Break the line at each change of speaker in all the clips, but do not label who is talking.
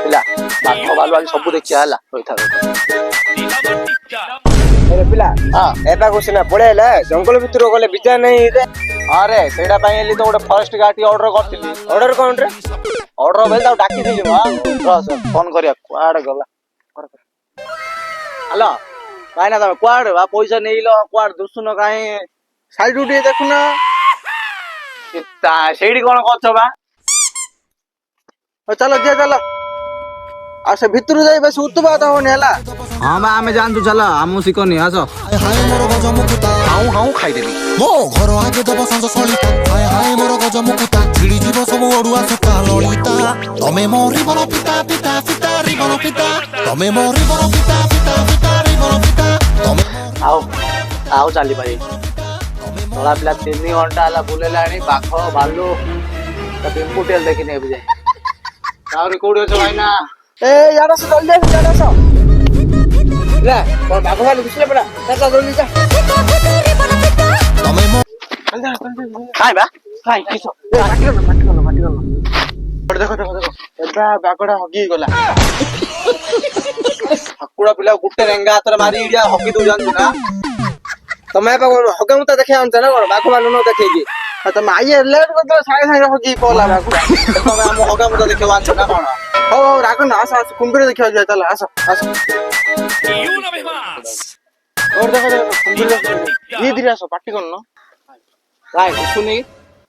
ପିଲା ବାଘ ଭାଲୁ ଆଜି ସବୁ ଦେଖିବା ହେଲା ରହିଥା
अरे पिला
ହଁ
एटा को सिना पळेला जंगल भितर गले बिजा नहीं रे
ହଁ रे ସେଇଟା ପାଇଁ ହେଲି ତ ଗୋଟେ ଫରେଷ୍ଟ ଗାର୍ଡ ଟିକେ ଅର୍ଡର କରିଥିଲି
ऑर्डर कोन रे
ଅର୍ଡର ବେଲେ ତାକୁ ଡାକିଥିଲି ଫୋନ କରିବା କୁଆଡେ ଗଲା ହ୍ୟାଲୋ କାହିଁନା ତମେ କୁଆଡେ ବା ପଇସା ନେଇଲ କୁଆଡେ ଦୁସୁନ କାହିଁ
साइड उठी देखुना
ସେଇଠି କଣ କରୁଛ ବା
चलो जे चलो आ से भितर जाई बस उतबात होने हला
हाँ बा आमे जानतु चल आमु सिकोनी आस
हाय मोर गज मुकुता
हाउ हाउ खाइदेबी
मो घर आगे दब संग सलिता हाय हाय मोर गज मुकुता छिड़ी जीव सब ओडुआ सुता ललिता तमे मोरी बन पिता पिता पिता रि बन पिता तमे मोरी बन पिता पिता पिता रि बन पिता तमे
ଆଉ ଆଉ ଚାଲି ପାରି ତଳା ପିଲା 3 ଘଣ୍ଟା ହେଲା ବୁଲେଲାଣି ବାଘ ଭାଲୁ ପିମ୍ପୁଟେଲ ଦେଖିନି ଏବେ ଯାଏ ଆହୁରି କୋଉଠି ଅଛ ଭାଇନା
ए यार से जल्दी से ले कोन बाबू वाले घुसले पड़ा चल जल्दी जा
तमे मो
କାଇଁ ବା କାଇଁ କିସ
माटी कर देखो देखो देखो एटा बागडा हगी गला
ଠାକୁର ପିଲା ଗୋଟେ ରେଙ୍ଗା ହାତରେ ମାରି ଇଡିଆ ହକି ଦଉ ଜାଣିଛୁ ନା
तमे बा हगे मुता देखे आन ना कोन बागु वाले न देखे की तमे आइए लेट कर दो सागे सागे हगी पला बागु
ତମେ ଆମ ହକା ମୁତ ଦେଖିବାକୁ ଆଣିଛ ନା କଣ
हो हो राखो ना आस कुंबीर देखियो जाय चल आस आस और देखो देखो कुंबीर ये धीरे आसो पार्टी करनो
କାଇଁ ଶୁନି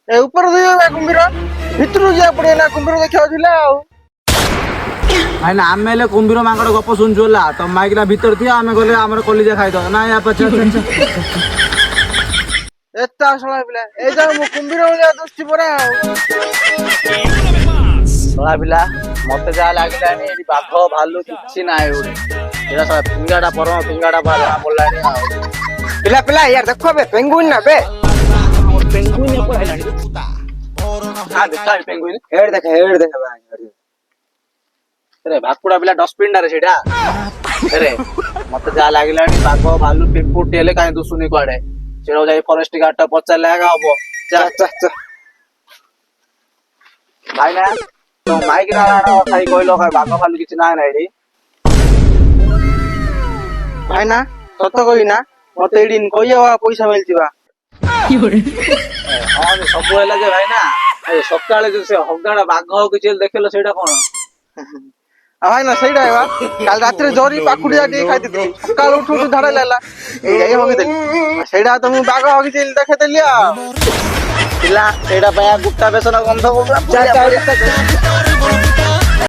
ए ऊपर दियो बा कुंबीर भितर जा पड़े ना कुंबीर देखियो जिला आ
भाई ना आमे ले कुंभीर मांगड़ गप सुनचोला तो माइकला भीतर थिया आमे गले हमर कलिजा खाइ दो ना या पछे
एता सला बिला ए जा मु कुंबीर जा दृष्टि परा
ତଳା ପିଲା ମତେ ଯାହା ଲାଗିଲାଣି ଏଠି ବାଘ ଭାଲୁ କିଛି ନାହିଁ ଗୋଟେ ଏଟା ସବୁ ଫିଙ୍ଗାଟା ପରମ ଫିଙ୍ଗାଟା ଜଣା ପଡିଲାଣି ଆଉ
पिला पिला यार देखो बे पेंगुइन ना बे
ପେଙ୍ଗୁଇନ ଏପଟ ହେଲାଣି ଦେଖା ପେଙ୍ଗୁଇନ
हेड देख बा
रे ଭାକୁଡା ପିଲା ଡଷ୍ଟବିନ୍ ରେ ସେଇଟା ରେ ମତେ ଯାହା ଲାଗିଲାଣି ବାଘ ଭାଲୁ ପିମ୍ପୁଟି ହେଲେ କାହିଁ ଦୁସୁନି କୁଆଡେ ସେଟାକୁ ଯାଇ ଫରେଷ୍ଟ ଗାର୍ଡ ଟା ପଚାରିଲେ ଆଗା ହବ ଭାଇନା ତ ମାଇକ ନା ଖାଇ କହିଲ ବାଘ ଭାଲୁ କିଛି ନାହିଁ ନା ଏଠି
भाई ना सत कही ना मते एडी कहिया पैसा मिलतिबा
ହଁ ସବୁ ହେଲା ଯେ ଭାଇନା ସକାଳେ ଯୋଉ ସେ ହଗାଟା ବାଘ କିଛି ଦେଖିଲ ସେଇଟା କଣ
आ भाई ना सहीडा बा काल रात्रि जोरी पाकुडिया टी खाइ दिति काल उठु उठु धड़ा लेला ए जाई होगी देली सहीडा तो मु बाग होगी दिल देखे देलिया
ପିଲା ସେଇଟା ପାଇଁ ଗୁଟା ବେସନ ଗନ୍ଧ
चा